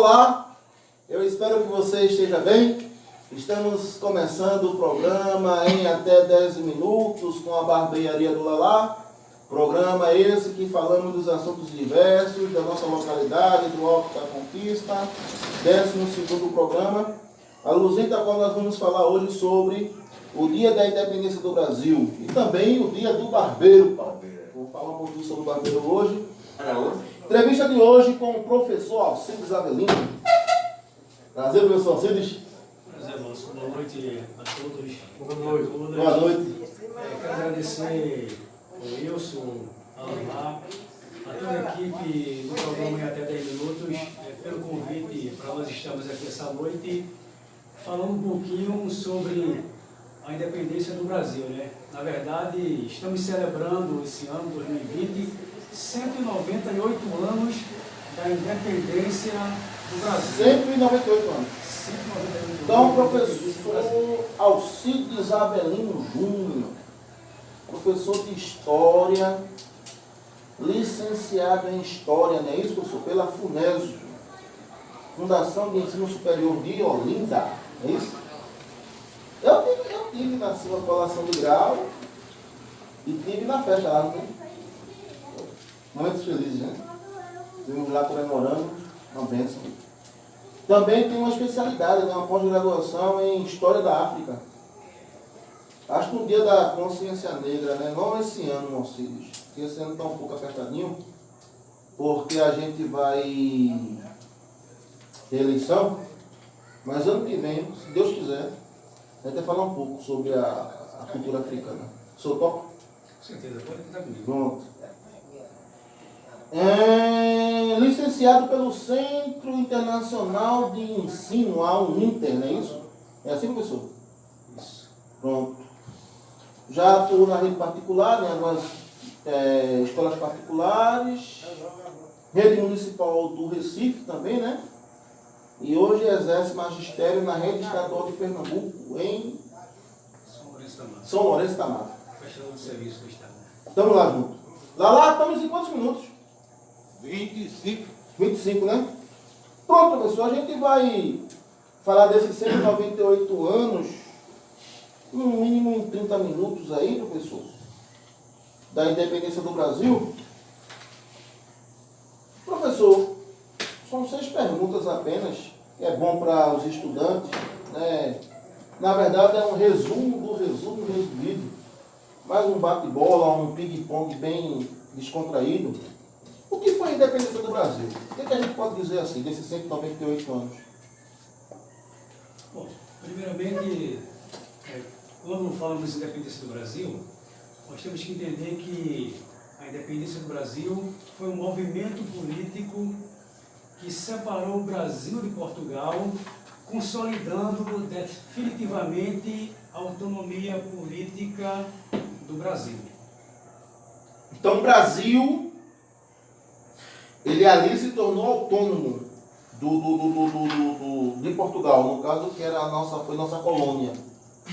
Olá, eu espero que você esteja bem. Estamos começando o programa em até 10 minutos com a barbearia do Lalá. Programa esse que falamos dos assuntos diversos da nossa localidade, do Alto da Conquista. 12º programa, alusente a qual nós vamos falar hoje sobre o Dia da Independência do Brasil e também o Dia do Barbeiro. Vou falar um pouquinho sobre o barbeiro hoje. Entrevista de hoje com o professor Alcides Avelino. Prazer, professor Alcides. Prazer, moço. Boa noite a todos. Boa noite. Boa noite. Quero agradecer ao Wilson, ao Lalá, a toda a equipe do programa em até 10 minutos, pelo convite para nós estarmos aqui essa noite, falando um pouquinho sobre a independência do Brasil, né? Na verdade, estamos celebrando esse ano, 2020, 198 anos da independência do Brasil. 198 anos. 198 Então, professor Alcides Avelino Júnior, professor de História, licenciado em História, não é isso, professor? Pela FUNESO, Fundação de Ensino Superior de Olinda, é isso? Eu tive na sua colação de grau e tive na festa lá, né? Momentos felizes, né? Estivemos lá comemorando uma bênção. Também tem uma especialidade, né? Uma pós-graduação em História da África. Acho que no dia da consciência negra, né? Não esse ano, Alcides, porque esse ano está um pouco apertadinho, porque a gente vai ter eleição, mas ano que vem, se Deus quiser, a gente vai falar um pouco sobre a cultura africana. O senhor topa? Com certeza, pode estar comigo. Pronto. Licenciado pelo Centro Internacional de Ensino, a UNINTER, não é isso? É assim, professor? Isso. Pronto. Já atuou na rede particular, em algumas escolas particulares, rede municipal do Recife também, né? E hoje exerce magistério na rede estadual de Pernambuco, em São Lourenço da Mata. Prestador de serviço do Estado. Estamos lá juntos. Lá estamos em quantos minutos? 25. 25, né? Pronto, professor, a gente vai falar desses 198 anos, no mínimo em 30 minutos aí, professor, da independência do Brasil. Professor, são 6 perguntas apenas, que é bom para os estudantes, né? Na verdade é um resumo do resumo resumido, mais um bate-bola, um ping-pong bem descontraído. O que foi a independência do Brasil? O que a gente pode dizer assim, desses 198 anos? Bom, primeiramente, quando falamos de independência do Brasil, nós temos que entender que a independência do Brasil foi um movimento político que separou o Brasil de Portugal, consolidando definitivamente a autonomia política do Brasil. Então o Brasil, ele ali se tornou autônomo de Portugal, no caso que era foi nossa colônia,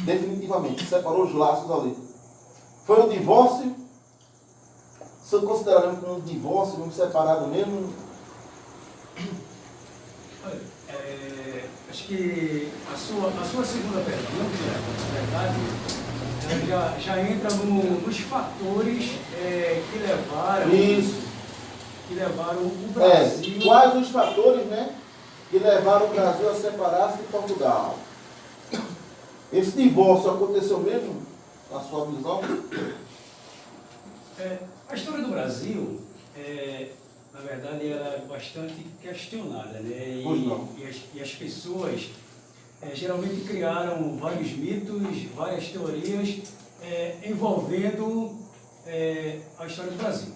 definitivamente, separou os laços ali. Foi um divórcio, se eu considerar mesmo como um divórcio, um separado mesmo? Olha, acho que a sua segunda pergunta, na verdade, já entra nos fatores que levaram... Isso. Que levaram o Brasil... Quais os fatores, né, que levaram o Brasil a separar-se de Portugal? Esse divórcio aconteceu mesmo, na sua visão? A história do Brasil, na verdade, ela é bastante questionada, né? E as pessoas geralmente criaram vários mitos, várias teorias envolvendo a história do Brasil.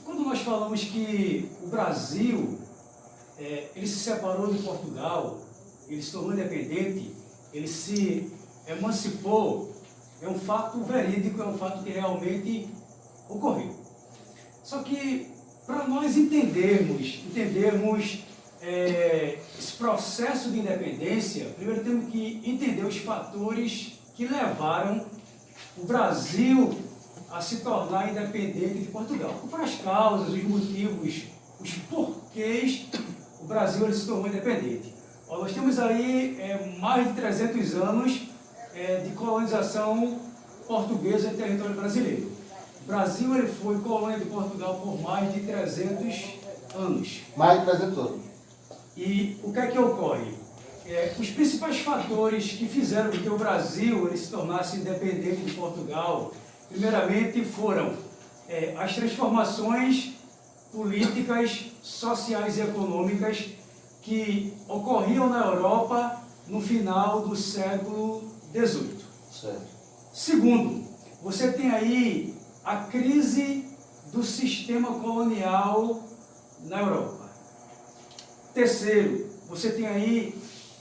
Quando nós falamos que o Brasil ele se separou de Portugal, ele se tornou independente, ele se emancipou, é um fato verídico, é um fato que realmente ocorreu. Só que para nós entendermos esse processo de independência, primeiro temos que entender os fatores que levaram o Brasil a se tornar independente de Portugal. Quais foram as causas, os motivos, os porquês o Brasil ele se tornou independente. Nós temos aí mais de 300 anos de colonização portuguesa em território brasileiro. O Brasil ele foi colônia de Portugal por mais de 300 anos. Mais de 300 anos. E o que é que ocorre? Os principais fatores que fizeram com que o Brasil ele se tornasse independente de Portugal, primeiramente foram as transformações políticas, sociais e econômicas que ocorriam na Europa no final do século XVIII. Certo. Segundo, você tem aí a crise do sistema colonial na Europa. Terceiro, você tem aí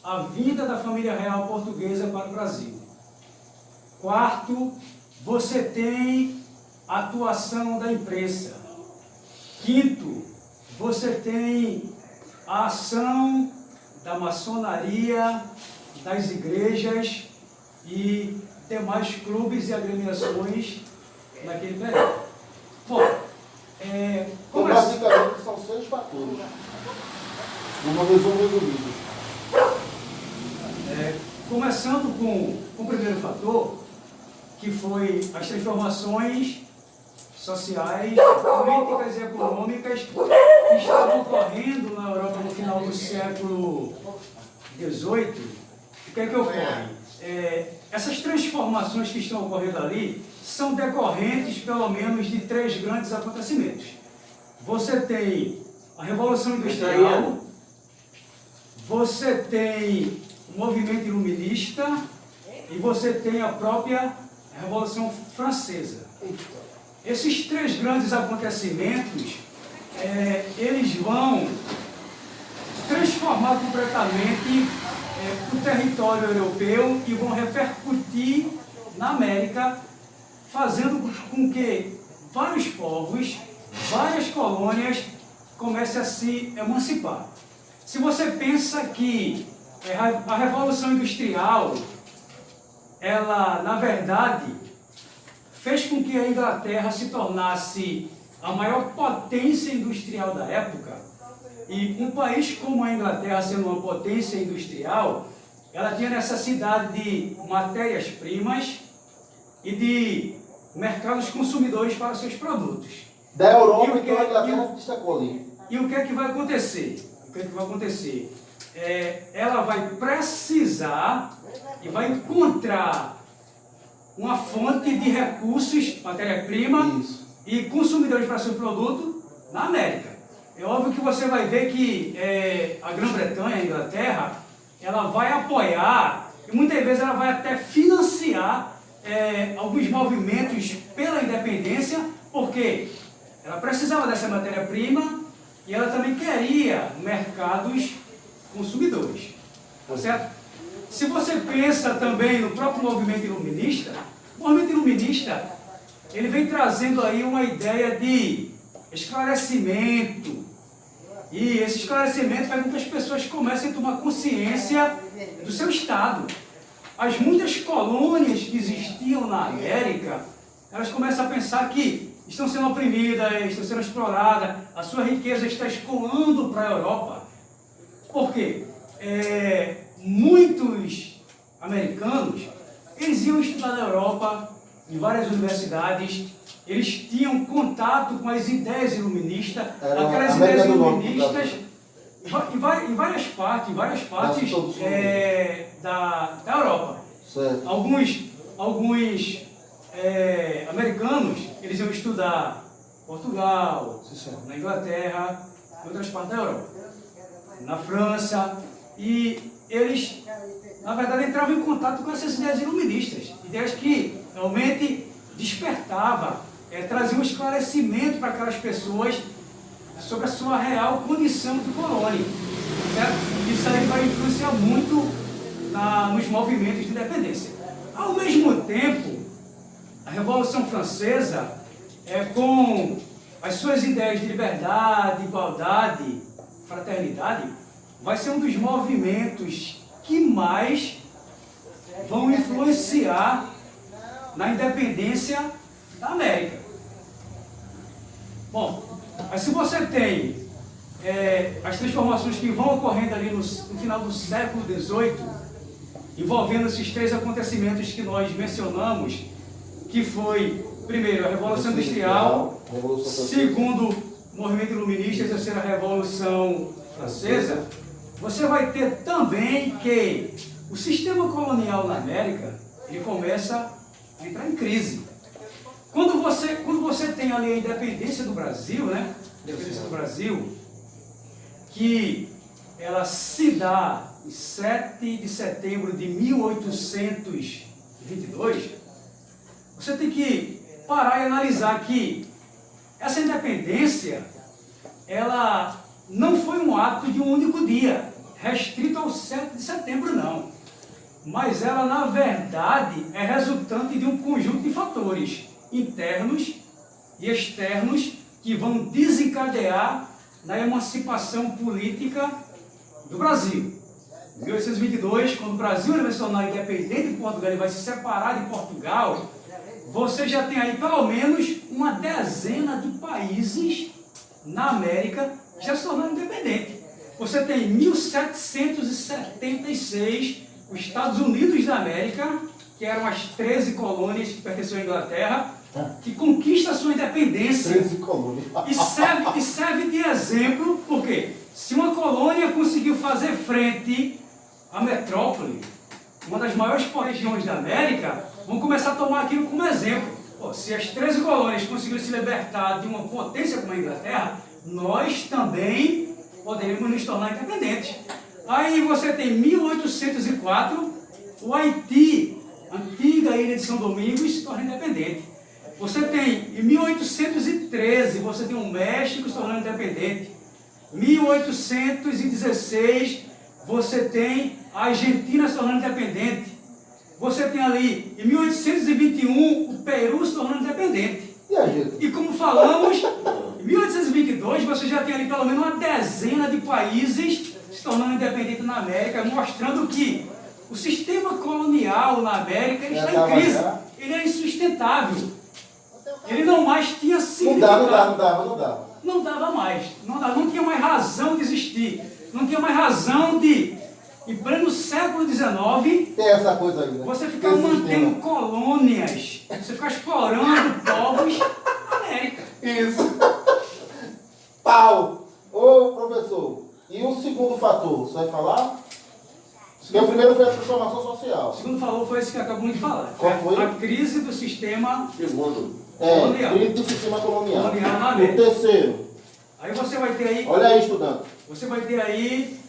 a vinda da família real portuguesa para o Brasil. Quarto, você tem a atuação da imprensa. Quinto, você tem a ação da maçonaria, das igrejas e demais clubes e agremiações naquele período. Bom, Então, basicamente, são 6 fatores. Vamos resumir. Começando com o primeiro fator, que foi as transformações sociais, políticas e econômicas que estavam ocorrendo na Europa no final do século XVIII. O que é que ocorre? Essas transformações que estão ocorrendo ali são decorrentes, pelo menos, de 3 grandes acontecimentos. Você tem a Revolução Industrial, você tem o movimento iluminista e você tem a própria Revolução Francesa. Esses 3 grandes acontecimentos, eles vão transformar completamente o território europeu e vão repercutir na América, fazendo com que vários povos, várias colônias comecem a se emancipar. Se você pensa que a Revolução Industrial, ela, na verdade, fez com que a Inglaterra se tornasse a maior potência industrial da época, e um país como a Inglaterra, sendo uma potência industrial, ela tinha necessidade de matérias-primas e de mercados consumidores para seus produtos. Da Europa, e então a Inglaterra destacou ali. E o que é que vai acontecer? Ela vai precisar e vai encontrar uma fonte de recursos, matéria-prima e consumidores para seu produto na América. É óbvio que você vai ver que a Grã-Bretanha, a Inglaterra, ela vai apoiar e muitas vezes ela vai até financiar alguns movimentos pela independência, porque ela precisava dessa matéria-prima e ela também queria mercados consumidores. Tá certo? Se você pensa também no próprio movimento iluminista, o movimento iluminista ele vem trazendo aí uma ideia de esclarecimento, e esse esclarecimento faz com que as pessoas comecem a tomar consciência do seu estado. As muitas colônias que existiam na América, elas começam a pensar que estão sendo oprimidas, estão sendo exploradas, a sua riqueza está escoando para a Europa. Por quê? Muitos americanos, eles iam estudar na Europa, em várias universidades, eles tinham contato com as ideias iluministas, aquelas ideias iluministas, em várias partes da Europa. Certo. Alguns americanos, eles iam estudar Portugal, na Inglaterra, em outras partes da Europa, na França, e eles, na verdade, entravam em contato com essas ideias iluministas, ideias que realmente despertavam, traziam um esclarecimento para aquelas pessoas sobre a sua real condição de colônia. Certo? Isso aí vai influenciar muito nos movimentos de independência. Ao mesmo tempo, a Revolução Francesa, com as suas ideias de liberdade, igualdade, fraternidade, vai ser um dos movimentos que mais vão influenciar na independência da América. Bom, mas se você tem as transformações que vão ocorrendo ali no final do século XVIII, envolvendo esses três acontecimentos que nós mencionamos, que foi, primeiro, a Revolução Industrial, segundo, o movimento iluminista, e terceira, a Revolução Francesa, você vai ter também que o sistema colonial na América, ele começa a entrar em crise. Quando você tem ali a independência do Brasil, né? Independência do Brasil, que ela se dá em 7 de setembro de 1822, você tem que parar e analisar que essa independência, ela não foi um ato de um único dia, restrito ao 7 de setembro, não. Mas ela, na verdade, é resultante de um conjunto de fatores internos e externos que vão desencadear na emancipação política do Brasil. Em 1822, quando o Brasil vai se tornar independente de Portugal, ele vai se separar de Portugal, você já tem aí pelo menos uma dezena de países na América que já se tornaram independentes. Você tem 1776, os Estados Unidos da América, que eram as 13 colônias que pertenciam à Inglaterra, que conquista a sua independência. 13 colônias. E serve de exemplo, porque se uma colônia conseguiu fazer frente à metrópole, uma das maiores regiões da América, vamos começar a tomar aquilo como exemplo. Pô, se as 13 colônias conseguiram se libertar de uma potência como a Inglaterra, nós também poderíamos nos tornar independentes. Aí você tem 1804, o Haiti, antiga ilha de São Domingos, se torna independente. Você tem, em 1813, você tem o México se tornando independente. 1816, você tem a Argentina se tornando independente. Você tem ali, em 1821, o Peru se tornando independente. E a gente? E como falamos, em 1822, você já tem ali pelo menos uma dezena de países se tornando independentes na América, mostrando que o sistema colonial na América ele está em crise. Ele é insustentável. Ele não mais tinha significado. Não dava mais. Não tinha mais razão de existir. Não tinha mais razão de, em pleno século XIX, tem essa coisa aí, né? Você ficar mantendo colônias, você ficar explorando povos na América. Isso. Pau. Ô, professor, e o segundo fator, você vai falar? Porque o primeiro foi a transformação social. O segundo falou foi esse que acabamos de falar. Qual foi? A crise do sistema Segundo. Crise do sistema colonial. Na O América. terceiro. Aí você vai ter aí... Olha aí, estudante. Você vai ter aí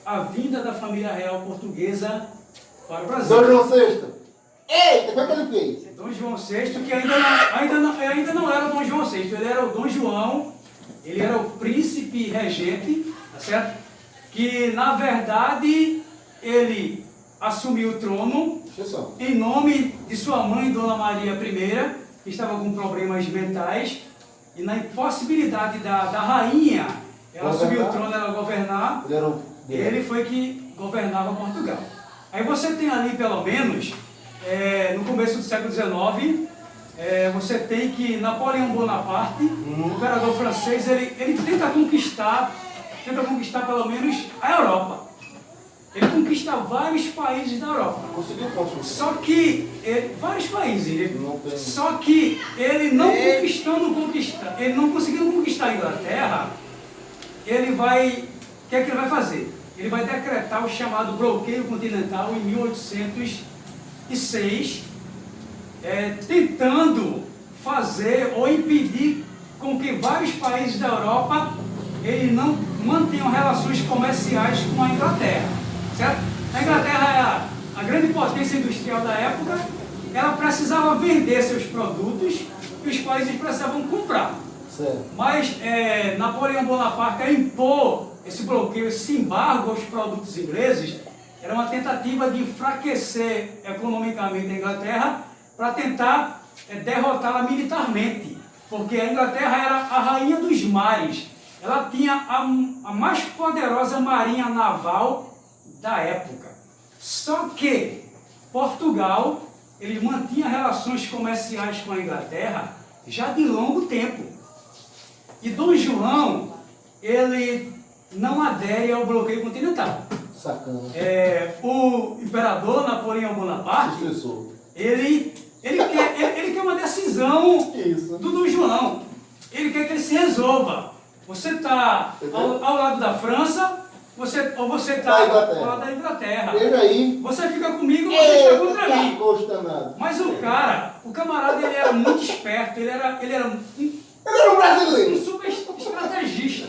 a vinda da família real portuguesa para o Brasil. Dom João VI. Eita, como é que ele fez? Dom João VI, que ainda não era o Dom João VI, ele era o Dom João, ele era o príncipe regente, tá certo? Que, na verdade, ele assumiu o trono em nome de sua mãe, Dona Maria I, que estava com problemas mentais, e na impossibilidade da rainha, ela assumiu o trono, ela governar, ele foi que governava Portugal. Aí você tem ali, pelo menos, no começo do século XIX, você tem que Napoleão Bonaparte, o imperador francês, ele tenta conquistar pelo menos a Europa. Ele conquista vários países da Europa. Conseguiu construir. Só que, vários países, só que ele não conseguindo conquistar a Inglaterra, o que é que ele vai fazer? Ele vai decretar o chamado bloqueio continental em 1806, tentando fazer ou impedir com que vários países da Europa ele não mantenham relações comerciais com a Inglaterra, certo? A Inglaterra era a grande potência industrial da época, ela precisava vender seus produtos e os países precisavam comprar. Certo. Mas Napoleão Bonaparte, a impor esse bloqueio, esse embargo aos produtos ingleses, era uma tentativa de enfraquecer economicamente a Inglaterra para tentar derrotá-la militarmente, porque a Inglaterra era a rainha dos mares. Ela tinha a mais poderosa marinha naval da época. Só que Portugal, ele mantinha relações comerciais com a Inglaterra já de longo tempo. E Dom João, ele não adere ao bloqueio continental. Sacana. O imperador Napoleão Bonaparte, ele quer uma decisão do Dom João. Ele quer que ele se resolva. Você está ao lado da França, ou você está ao lado da Inglaterra. Veja aí. Você fica comigo ou você está contra mim. Mas o camarada, ele era muito esperto, ele era um brasileiro. Um super estrategista.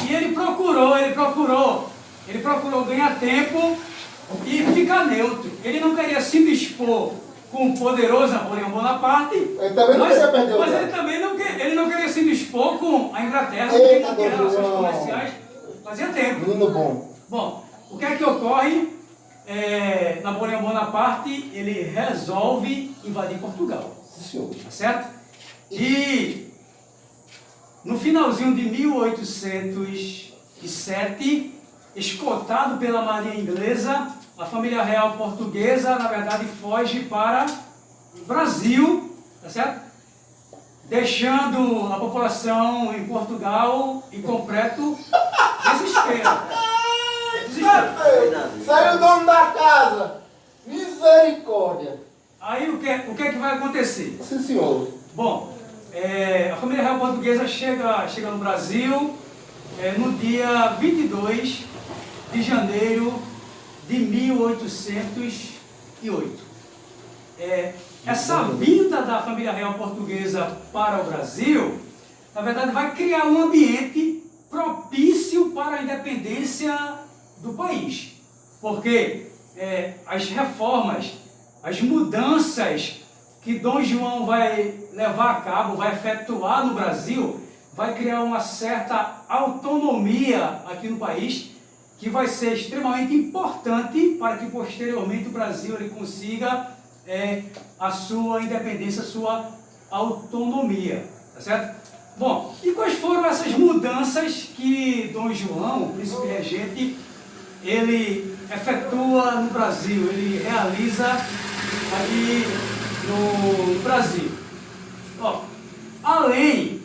E ele procurou ganhar tempo e ficar neutro. Ele não queria se dispor com o poderoso Napoleão Bonaparte, ele também não queria perder o mas ele não queria se dispor com a Inglaterra, porque não tinha relações comerciais fazia tempo. Menino bom. Bom, o que é que ocorre? Napoleão Bonaparte, ele resolve invadir Portugal. Sim, tá certo? E no finalzinho de 1807, escoltado pela marinha inglesa, a família real portuguesa, na verdade, foge para o Brasil, tá certo? Deixando a população em Portugal em completo desespero. Saiu o dono da casa. Misericórdia. Aí o que é que vai acontecer? Sim, senhor. Bom, a família real portuguesa chega no Brasil no dia 22 de janeiro de 1808. Essa vinda da família real portuguesa para o Brasil, na verdade, vai criar um ambiente propício para a independência do país. Porque as reformas, as mudanças que Dom João vai levar a cabo, vai efetuar no Brasil, vai criar uma certa autonomia aqui no país, que vai ser extremamente importante para que posteriormente o Brasil ele consiga a sua independência, a sua autonomia, tá certo? Bom, e quais foram essas mudanças que Dom João, o príncipe regente, ele efetua no Brasil, ele realiza aqui no Brasil? Ó, além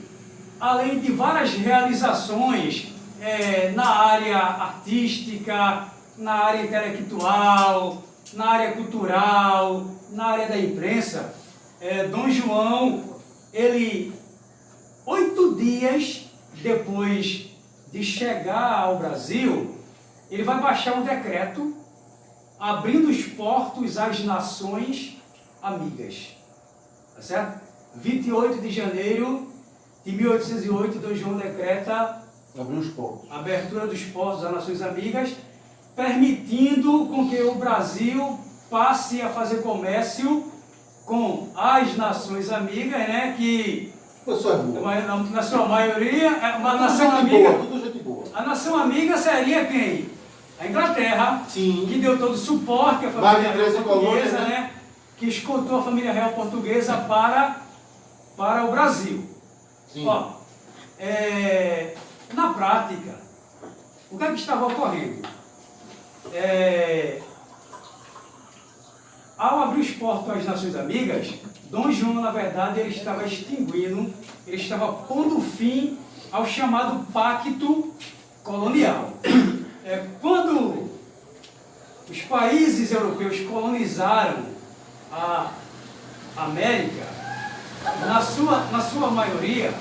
de várias realizações na área artística, na área intelectual, na área cultural, na área da imprensa, Dom João, ele, 8 dias depois de chegar ao Brasil, ele vai baixar um decreto abrindo os portos às nações amigas, tá certo? 28 de janeiro de 1808, Dom João decreta a abertura dos portos às nações amigas, permitindo com que o Brasil passe a fazer comércio com as nações amigas, né, que na sua maioria é uma nação amiga. A nação amiga seria quem? A Inglaterra, sim, que deu todo o suporte à família real portuguesa, né, que escoltou a família real portuguesa para o Brasil. Sim. Ó, na prática, o que estava ocorrendo? Ao abrir os portos às nações amigas, Dom João, na verdade, ele estava extinguindo, ele estava pondo fim ao chamado Pacto Colonial. Quando os países europeus colonizaram a América, na sua maioria,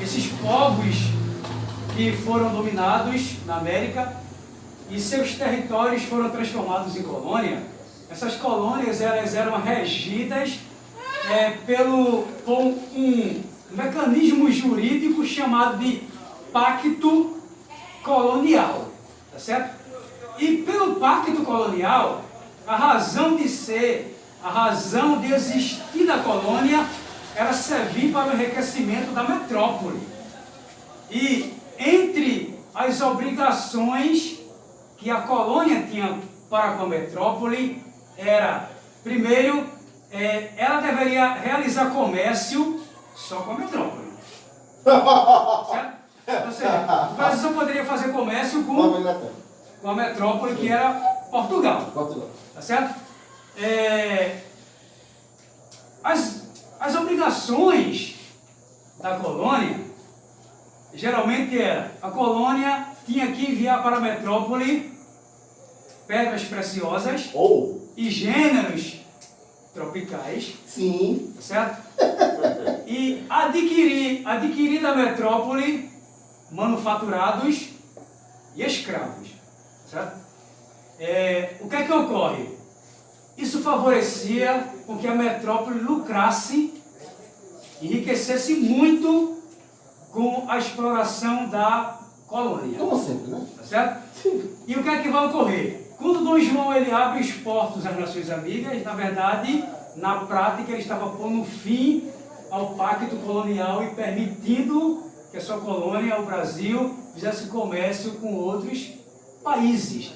esses povos que foram dominados na América e seus territórios foram transformados em colônia, essas colônias elas eram regidas por um mecanismo jurídico chamado de Pacto Colonial, tá certo? E pelo Pacto Colonial, a razão de ser, a razão de existir da colônia era servir para o enriquecimento da metrópole. E entre as obrigações que a colônia tinha para com a metrópole era, primeiro, ela deveria realizar comércio só com a metrópole. Certo? Ou seja, o Brasil só poderia fazer comércio com a metrópole, que era Portugal. Tá certo? As obrigações da colônia, geralmente era, a colônia tinha que enviar para a metrópole pedras preciosas e gêneros tropicais, sim, certo? E adquirir da metrópole manufaturados e escravos, certo? O que é que ocorre? Isso favorecia com que a metrópole lucrasse, enriquecesse muito com a exploração da colônia. como sempre, né? Tá certo? E o que é que vai ocorrer? Quando Dom João ele abre os portos às Nações Amigas, na verdade, na prática, ele estava pondo fim ao pacto colonial e permitindo que a sua colônia, o Brasil, fizesse comércio com outros países.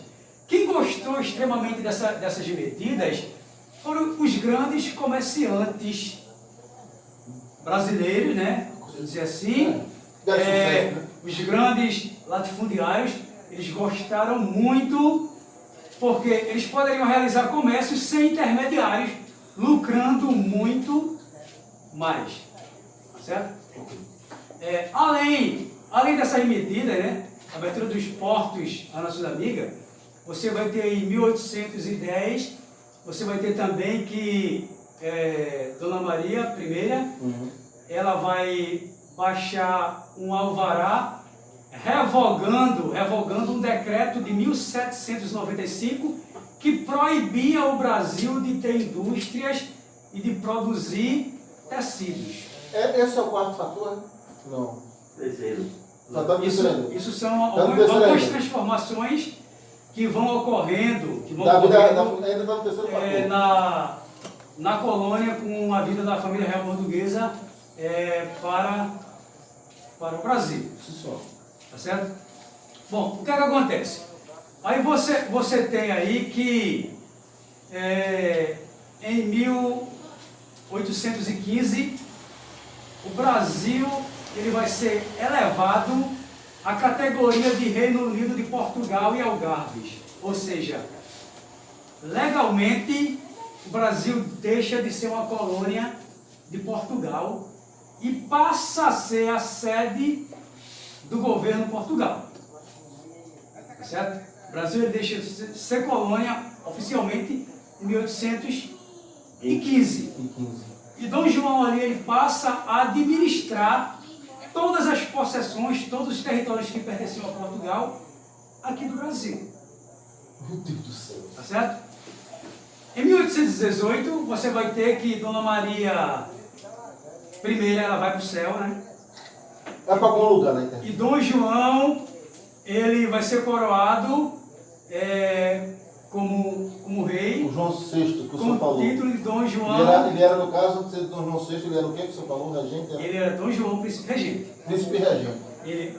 Quem gostou extremamente dessas medidas foram os grandes comerciantes brasileiros, né? Vou dizer assim. Os grandes latifundiários, eles gostaram muito, porque eles poderiam realizar comércio sem intermediários, lucrando muito mais. Certo? Além dessas medidas, né? A abertura dos portos à Nações Amigas, você vai ter em 1810, você vai ter também que Dona Maria I, ela vai baixar um alvará revogando um decreto de 1795 que proibia o Brasil de ter indústrias e de produzir tecidos. Esse é o quarto fator? Não. Terceiro. Isso são algumas transformações que vão ocorrendo, ainda está no terceiro fator. Na colônia, com a vida da família real portuguesa para o Brasil. Tá certo? Bom, o que é que acontece? Aí você tem aí que em 1815 o Brasil ele vai ser elevado à categoria de Reino Unido de Portugal e Algarves. Ou seja, legalmente o Brasil deixa de ser uma colônia de Portugal e passa a ser a sede do governo Portugal. Certo? O Brasil ele deixa de ser colônia oficialmente em 1815. E Dom João ali ele passa a administrar todas as possessões, todos os territórios que pertenciam a Portugal aqui do Brasil. Meu Deus do céu. Tá certo? Em 1818, você vai ter que Dona Maria I, ela vai para o céu, né? Vai para algum lugar, né? E Dom João, ele vai ser coroado como rei. O João VI, que o senhor falou. Com o título de Dom João. Ele era, no caso, de Dom João VI, ele era o que o senhor falou? Regente? Ele era Dom João, príncipe regente. Príncipe regente.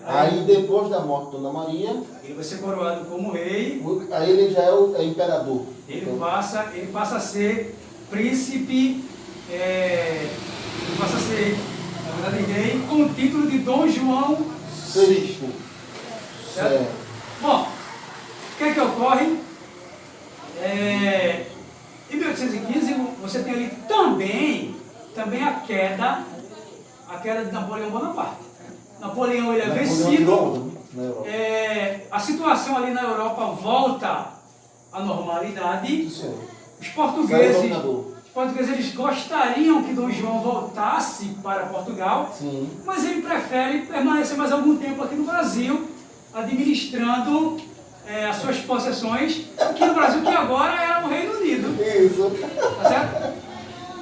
Aí depois da morte de Dona Maria, ele vai ser coroado como rei. Aí ele já é imperador. Ele passa a ser príncipe, ele passa a ser, na verdade, rei, com o título de Dom João VI. Certo? Bom, o que é que ocorre? Em 1815, você tem ali também a queda de Napoleão Bonaparte. Napoleão ele é vencido, a situação ali na Europa volta à normalidade. Os portugueses eles gostariam que Dom João voltasse para Portugal, mas ele prefere permanecer mais algum tempo aqui no Brasil, administrando as suas possessões aqui no Brasil, que agora era o Reino Unido. Isso. Tá certo?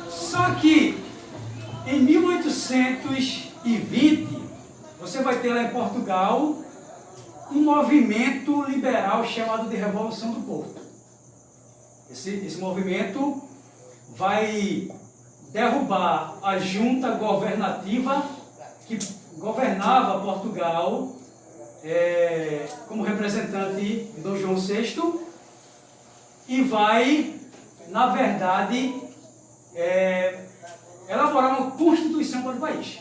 Só que em 1820 você vai ter lá em Portugal um movimento liberal chamado de Revolução do Porto. Esse movimento vai derrubar a junta governativa que governava Portugal como representante de Dom João VI e vai, na verdade, elaborar uma constituição para o país.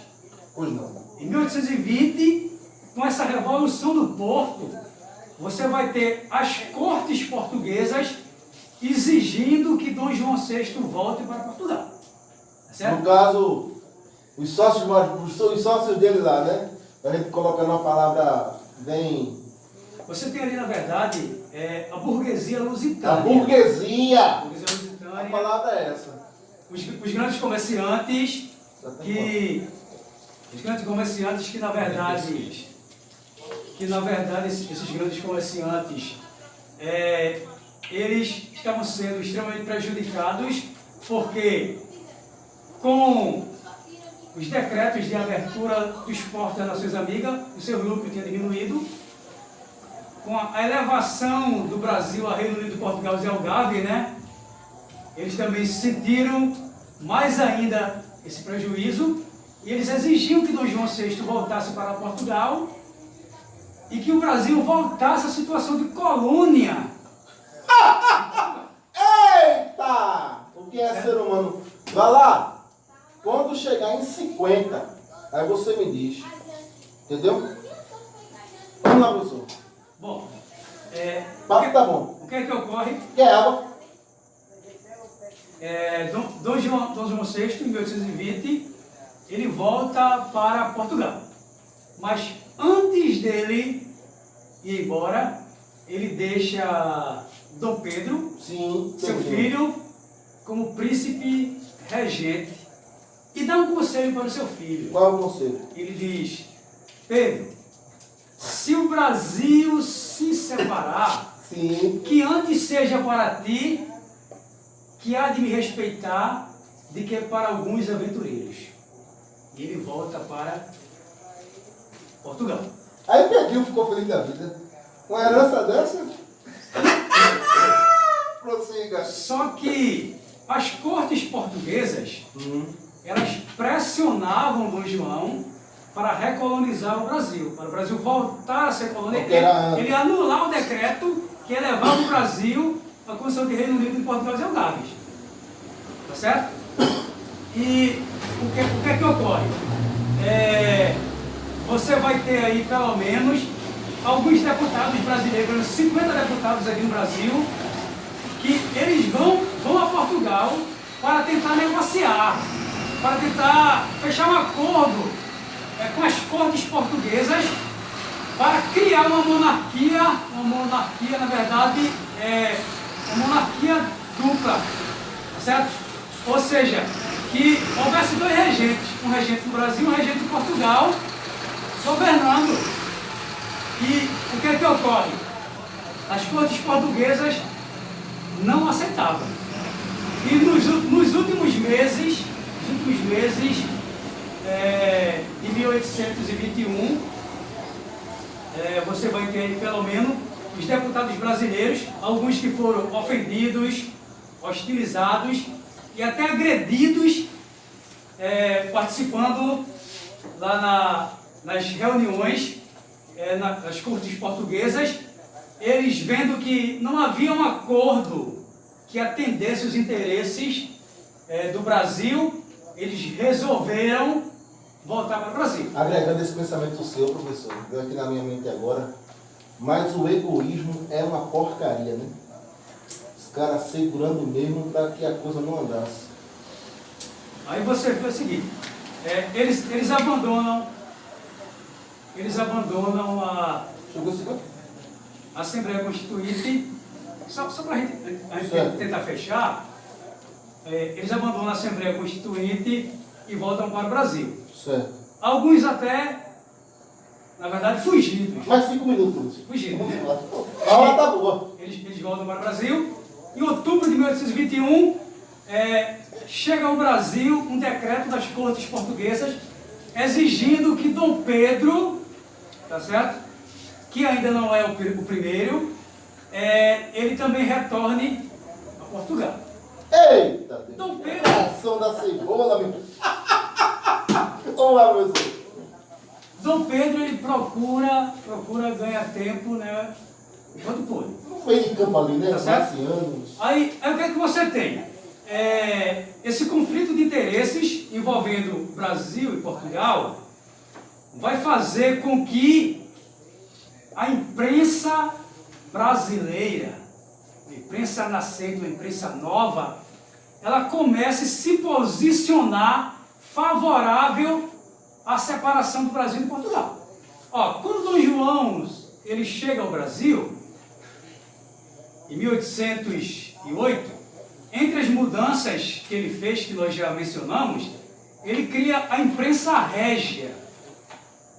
Pois não. Em 1820, com essa Revolução do Porto, você vai ter as cortes portuguesas exigindo que Dom João VI volte para Portugal. Certo? No caso, os sócios dele lá, né? A gente colocando uma palavra bem... Você tem ali, na verdade, a burguesia lusitana. A burguesia! A burguesia lusitana. A palavra é essa. Os grandes comerciantes que na verdade esses grandes comerciantes eles estavam sendo extremamente prejudicados porque com os decretos de abertura dos portos das Nações Amigas, o seu lucro tinha diminuído. Com a elevação do Brasil a Reino Unido, Portugal e Algarve, né? Eles também sentiram mais ainda esse prejuízo e eles exigiam que Dom João VI voltasse para Portugal e que o Brasil voltasse à situação de colônia. Eita! O que é ser humano? Vai lá! Quando chegar em 50, aí você me diz. Entendeu? Vamos lá, professor. Bom, Papo tá bom. o que é que ocorre? Quer água? Dom João VI, em 1820, ele volta para Portugal. Mas antes dele ir embora, ele deixa Dom Pedro, Sim, seu filho, como príncipe regente, e dá um conselho para o seu filho. Qual é o conselho? Ele diz: Pedro, se o Brasil se separar, Sim. que antes seja para ti, que há de me respeitar, de que para alguns aventureiros. E ele volta para Portugal. Aí Pedrinho ficou feliz da vida. Uma herança dessa? Prossiga. Só que as cortes portuguesas, elas pressionavam Dom João para recolonizar o Brasil, para o Brasil voltar a ser colônia. Ele anular o decreto que elevava o Brasil à condição de Reino Unido, Portugal e Algarve. Tá certo? E o que é que ocorre? Você vai ter aí pelo menos alguns deputados brasileiros, 50 deputados aqui no Brasil, que eles vão a Portugal para tentar negociar, para tentar fechar um acordo com as cortes portuguesas para criar uma monarquia, na verdade, uma monarquia dupla, tá certo? Ou seja, que houvesse dois regentes, um regente do Brasil e um regente de Portugal, governando. E o que é que ocorre? As cortes portuguesas não aceitavam. E nos últimos meses de 1821, você vai ter aí pelo menos os deputados brasileiros, alguns que foram ofendidos, hostilizados e até agredidos, participando lá nas reuniões nas cortes portuguesas, eles vendo que não havia um acordo que atendesse os interesses do Brasil, eles resolveram voltar para o Brasil. Agregando esse pensamento seu, professor, veio aqui na minha mente agora, mas o egoísmo é uma porcaria, né? Os caras segurando mesmo para que a coisa não andasse. Aí você vê o seguinte, eles abandonam a Assembleia Constituinte, só para a gente tentar fechar, eles abandonam a Assembleia Constituinte e voltam para o Brasil. Certo. Alguns até, na verdade, fugidos. Mais 5 minutos. Fugidos, né? A hora tá boa. Eles voltam para o Brasil. Em outubro de 1821, chega ao Brasil um decreto das cortes portuguesas exigindo que Dom Pedro, tá certo? Que ainda não é o primeiro, ele também retorne a Portugal. Eita! Dom Pedro. Ação da cebola, meu. Vamos lá, professor. Dom Pedro, ele procura ganhar tempo, né? Enquanto pôde. No meio de campo ali, né? Tá certo? Marcianos. Aí o que é que você tem? Esse conflito de interesses envolvendo Brasil e Portugal vai fazer com que a imprensa brasileira, a imprensa nascente, uma imprensa nova, ela comece a se posicionar favorável à separação do Brasil e Portugal. Ó, quando Dom João ele chega ao Brasil, em 1808, entre as mudanças que ele fez, que nós já mencionamos, ele cria a imprensa régia.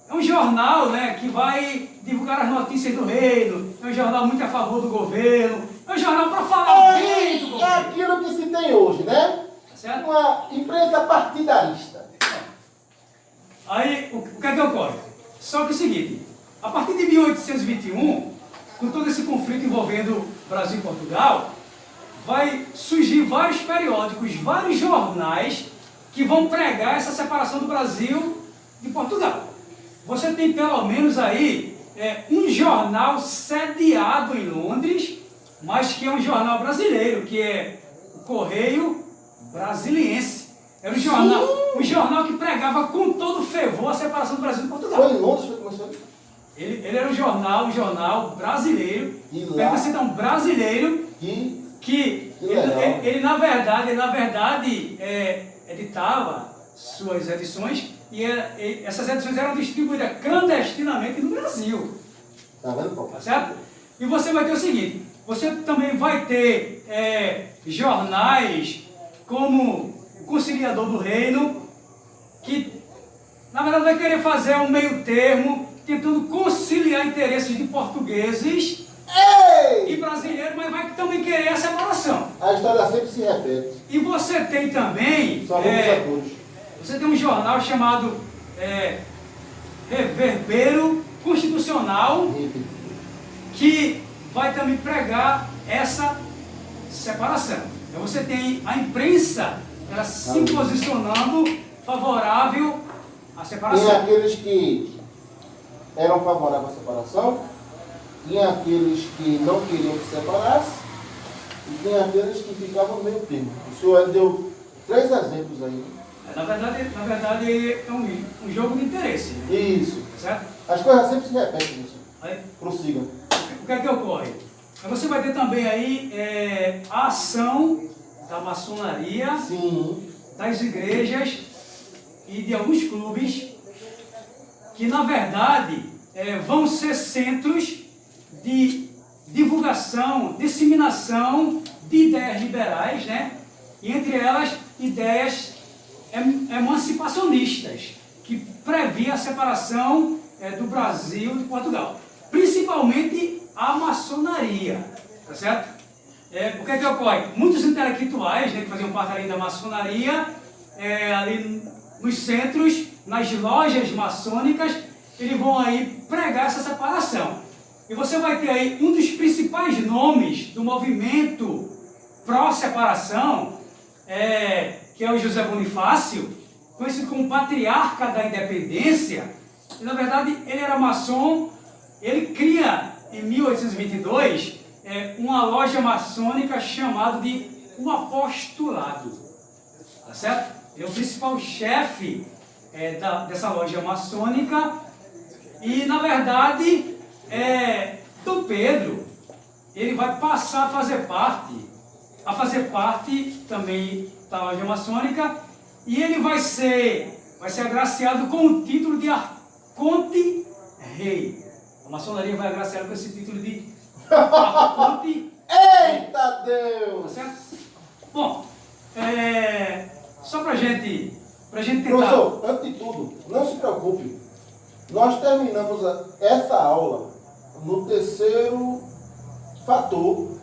É um jornal, né, que vai divulgar as notícias do reino, é um jornal muito a favor do governo, é um jornal para falar bem do governo. É aquilo que se tem hoje, né? Tá certo? Uma imprensa partidarista. Aí, o que é que ocorre? Só que é o seguinte, a partir de 1821, com todo esse conflito envolvendo Brasil e Portugal, vai surgir vários periódicos, vários jornais que vão pregar essa separação do Brasil de Portugal. Você tem pelo menos aí um jornal sediado em Londres, mas que é um jornal brasileiro, que é o Correio Brasiliense. Era um jornal que pregava com todo fervor a separação do Brasil de Portugal. Foi em Londres que começou? Ele era um jornal brasileiro, pertencente a um brasileiro que ele na verdade editava suas edições e essas edições eram distribuídas clandestinamente no Brasil. Tá vendo, Paulo? Tá certo? E você vai ter o seguinte, você também vai ter jornais como o Conciliador do Reino, que na verdade vai querer fazer um meio termo, tentando conciliar interesses de portugueses e brasileiros, mas vai também querer a separação. A história sempre se repete. E você tem também, Só vamos atores. você tem um jornal chamado Reverbero Constitucional, que vai também pregar essa separação. Então você tem a imprensa ela se posicionando favorável à separação. Tem aqueles que eram favoráveis à separação, tinha aqueles que não queriam que separasse e tinha aqueles que ficavam no meio termo. O senhor deu 3 exemplos aí. Na verdade é um jogo de interesse. Né? Isso. Certo? As coisas sempre se repetem, isso. Aí, Prossiga. o que é que ocorre? Você vai ter também aí a ação da maçonaria, Sim. das igrejas e de alguns clubes que, na verdade, vão ser centros de divulgação, disseminação de ideias liberais, né? E entre elas, ideias emancipacionistas, que previa a separação do Brasil de Portugal. Principalmente a maçonaria, tá certo? O que é que ocorre? Muitos intelectuais, né, que faziam parte ali da maçonaria, ali nos centros, nas lojas maçônicas, eles vão aí pregar essa separação. E você vai ter aí um dos principais nomes do movimento pró-separação, que é o José Bonifácio, conhecido como patriarca da independência. E, na verdade, ele era maçom. Ele cria, em 1822, uma loja maçônica chamada de O Apostolado. Tá certo? Ele é o principal chefe dessa loja maçônica. E, na verdade, Dom Pedro, ele vai passar a fazer parte também da loja maçônica, e ele vai ser agraciado com o título de Arconte Rei. A maçonaria vai agraciar com esse título de Arconte. Eita Deus! Tá certo? Bom, só pra gente tentar... Professor, antes de tudo, não se preocupe. Nós terminamos essa aula no terceiro fator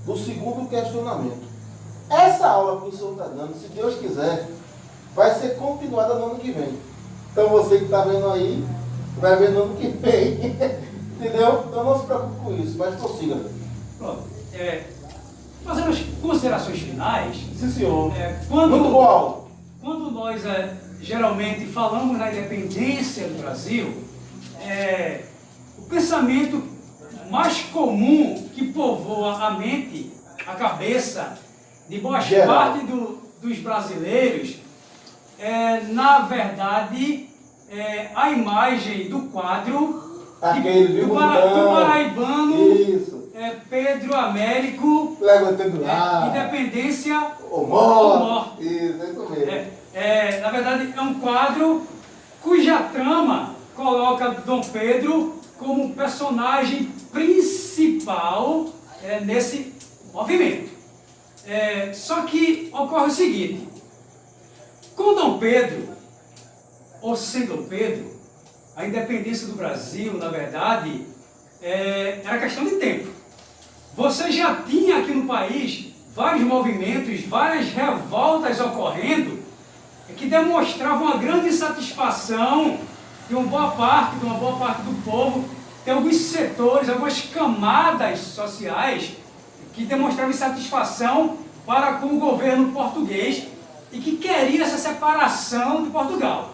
do 2º questionamento. Essa aula que o senhor está dando, se Deus quiser, vai ser continuada no ano que vem. Então você que está vendo aí, vai ver no ano que vem. Entendeu? Então não se preocupe com isso, mas prossiga. Pronto. Fazendo as considerações finais... Sim, senhor. Muito bom. Quando nós geralmente falamos na independência do Brasil, o pensamento mais comum que povoa a mente, a cabeça de boa parte dos brasileiros na verdade, a imagem do quadro do paraibano Pedro Américo, Independência ou Morte. Isso mesmo. Na verdade, é um quadro cuja trama coloca Dom Pedro como personagem principal nesse movimento. Só que ocorre o seguinte: com Dom Pedro, ou sem Dom Pedro, a independência do Brasil, na verdade, era questão de tempo. Você já tinha aqui no país vários movimentos, várias revoltas ocorrendo, que demonstravam uma grande insatisfação de uma boa parte do povo. Tem alguns setores, algumas camadas sociais que demonstravam insatisfação para com o governo português e que queria essa separação de Portugal.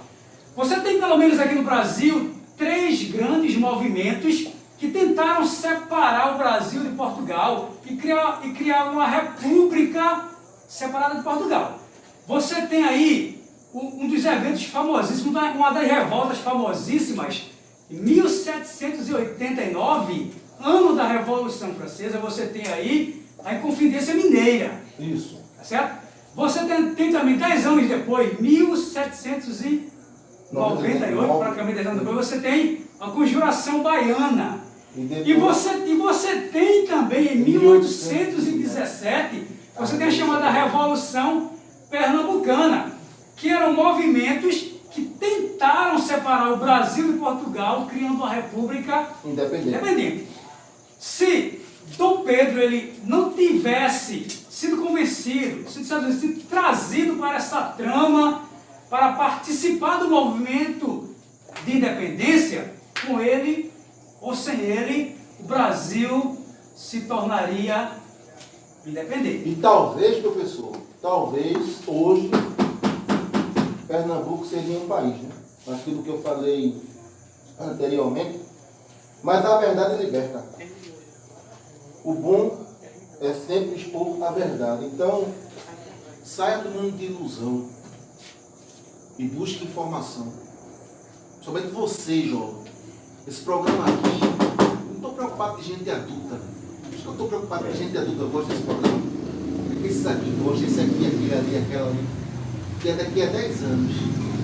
Você tem, pelo menos aqui no Brasil, 3 grandes movimentos que tentaram separar o Brasil de Portugal e criar uma república separada de Portugal. Você tem aí um dos eventos famosíssimos, uma das revoltas famosíssimas, em 1789, ano da Revolução Francesa. Você tem aí a Inconfidência Mineira. Isso. Tá certo? Você tem também 10 anos depois, 1798, praticamente 10 anos depois, você tem a Conjuração Baiana. E você tem também, em 1817, você tem a chamada Revolução Pernambucana, que eram movimentos que tentaram separar o Brasil de Portugal, criando uma república independente. Se Dom Pedro ele não tivesse sido convencido, sido trazido para essa trama, para participar do movimento de independência, com ele ou sem ele, o Brasil se tornaria independente. E talvez, professor, hoje Pernambuco seria um país, né? Aquilo que eu falei anteriormente. Mas a verdade liberta. O bom é sempre expor a verdade. Então, saia do mundo de ilusão e busque informação. Somente você, jovem. Esse programa aqui, não estou preocupado com gente adulta. Acho que eu estou preocupado com gente adulta. Eu gosto desse programa. Porque esses aqui gostam, esse aqui, aquele ali, aquela ali. Porque daqui a 10 anos,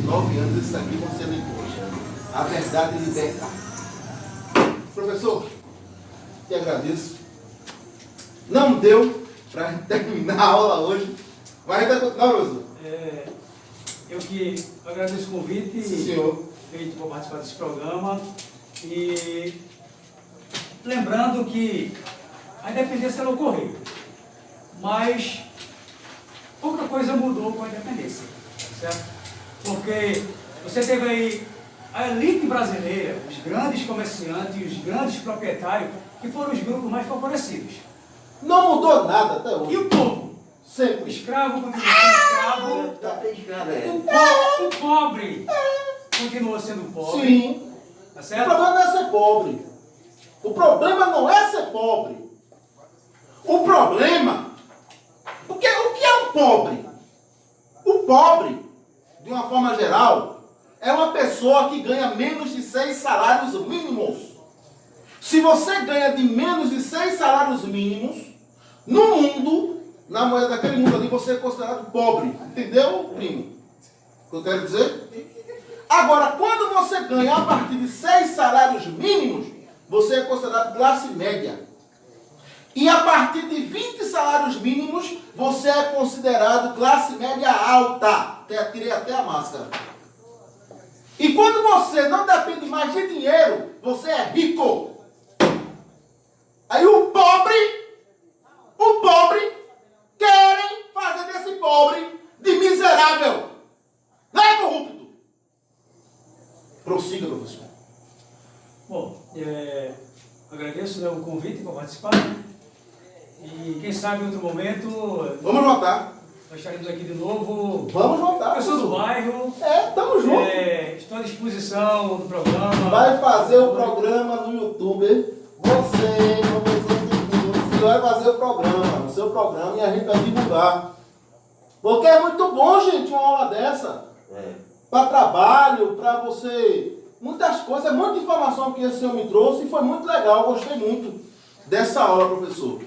9 anos, esses aqui vão ser leitores. A verdade liberta. Professor, te agradeço. Não deu para terminar a aula hoje, mas ainda continua, professor. Eu que agradeço o convite. Sim, senhor. Feito para participar desse programa. E lembrando que a independência ela ocorreu, mas pouca coisa mudou com a independência, certo? Porque você teve aí a elite brasileira, os grandes comerciantes, os grandes proprietários, que foram os grupos mais favorecidos. Não mudou nada até hoje. E o povo? Sempre. O escravo continuou sendo escravo. O pobre continuou sendo pobre. Sim. Tá O certo? problema não é ser pobre. O problema não é ser pobre. O problema... O que é um pobre? O pobre, de uma forma geral, é uma pessoa que ganha menos de 6 salários mínimos. Se você ganha de menos de 6 salários mínimos, no mundo, na moeda daquele mundo ali, você é considerado pobre. Entendeu, primo? O que eu quero dizer? Agora, quando você ganha a partir de 6 salários mínimos, você é considerado classe média. E a partir de 20 salários mínimos, você é considerado classe média alta. Tirei até a máscara. E quando você não depende mais de dinheiro, você é rico. Aí o pobre, querem fazer desse pobre de miserável. Não é corrupto. Prossiga, professor. Bom, agradeço o convite para participar. E quem sabe em outro momento... Vamos voltar. Nós estaremos aqui de novo. Vamos voltar. Pessoas do bairro. Tamo junto. Estou à disposição do programa. Vai fazer o programa no YouTube. Você vai fazer o programa, o seu programa, e a gente vai divulgar. Porque é muito bom, gente, uma aula dessa. Para trabalho, para você... Muitas coisas, muita informação que esse senhor me trouxe, e foi muito legal, gostei muito dessa aula, professor.